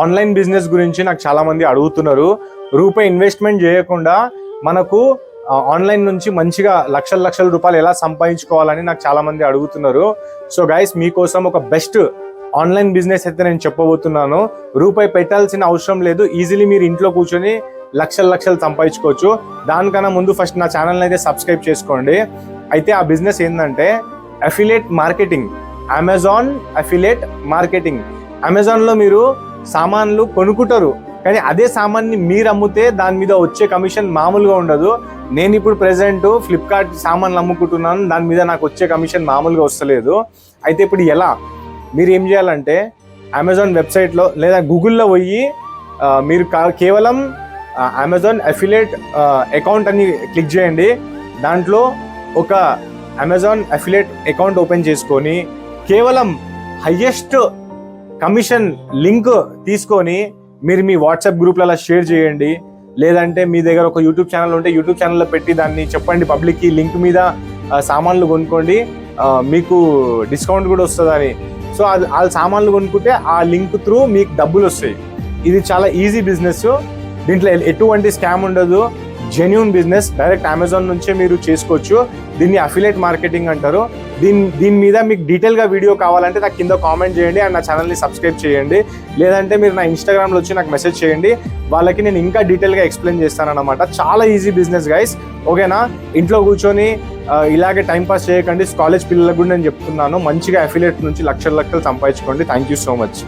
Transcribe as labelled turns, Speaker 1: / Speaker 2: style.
Speaker 1: Online business గురించి నాకు చాలా మంది అడుగుతున్నారు. రూపాయి ఇన్వెస్ట్మెంట్ చేయకుండా మనకు ఆన్లైన్ నుంచి మంచిగా లక్షల రూపాయలు ఎలా సంపాదించుకోవాలని నాకు చాలా మంది అడుగుతున్నారు. సో గైస్, మీకోసం ఒక బెస్ట్ ఆన్లైన్ బిజినెస్ అయితే నేను చెప్పబోతున్నాను. రూపాయి పెట్టాల్సిన అవసరం లేదు. ఈజీలీ మీరు ఇంట్లో కూర్చొని లక్షలు సంపాదించుకోవచ్చు. దానికన్నా ముందు ఫస్ట్ నా ఛానల్ని అయితే సబ్స్క్రైబ్ చేసుకోండి. అయితే ఆ బిజినెస్ ఏంటంటే affiliate marketing, Amazon affiliate marketing. అమెజాన్లో మీరు సామాన్లు కొనుక్కుంటారు, కానీ అదే సామాన్ని మీరు అమ్మితే దాని మీద వచ్చే కమిషన్ మామూలుగా ఉండదు. నేను ఇప్పుడు ప్రెసెంట్ ఫ్లిప్కార్ట్ సామాన్లు అమ్ముకుంటున్నాను, దాని మీద నాకు వచ్చే కమిషన్ మామూలుగా వస్తలేదు. అయితే ఇప్పుడు ఎలా, మీరు ఏం చేయాలంటే అమెజాన్ వెబ్సైట్లో లేదా గూగుల్లో పోయి మీరు కేవలం అమెజాన్ అఫిలియేట్ అకౌంట్ అని క్లిక్ చేయండి. దాంట్లో ఒక అమెజాన్ అఫిలియేట్ అకౌంట్ ఓపెన్ చేసుకొని కేవలం హయ్యెస్ట్ కమిషన్ లింక్ తీసుకొని మీరు మీ వాట్సాప్ గ్రూప్లలో షేర్ చేయండి. లేదంటే మీ దగ్గర ఒక యూట్యూబ్ ఛానల్ ఉంటే యూట్యూబ్ ఛానల్లో పెట్టి దాన్ని చెప్పండి పబ్లిక్కి, లింక్ మీద సామాన్లు కొనుక్కోండి, మీకు డిస్కౌంట్ కూడా వస్తుందని. సో ఆ సామాన్లు కొనుక్కుంటే ఆ లింక్ త్రూ మీకు డబ్బులు వస్తాయి. ఇది చాలా ఈజీ బిజినెస్. దీంట్లో ఎటువంటి స్కామ్ ఉండదు, జెన్యూన్ బిజినెస్. డైరెక్ట్ అమెజాన్ నుంచే మీరు చేసుకోవచ్చు. దీన్ని అఫిలియేట్ మార్కెటింగ్ అంటారు. దీని మీద మీకు డీటెయిల్గా వీడియో కావాలంటే నాకు కింద కామెంట్ చేయండి అండ్ నా ఛానల్ని సబ్స్క్రైబ్ చేయండి. లేదంటే మీరు నా ఇన్స్టాగ్రామ్లో వచ్చి నాకు మెసేజ్ చేయండి, వాళ్ళకి నేను ఇంకా డీటెయిల్గా ఎక్స్ప్లెయిన్ చేస్తానన్నమాట. చాలా ఈజీ బిజినెస్ గైస్, ఓకేనా? ఇంట్లో కూర్చొని ఇలాగే టైంపాస్ చేయకండి. కాలేజ్ పిల్లలకు కూడా నేను చెప్తున్నాను, మంచిగా అఫిలియేట్ నుంచి లక్షలు సంపాదించుకోండి. Thank you so much.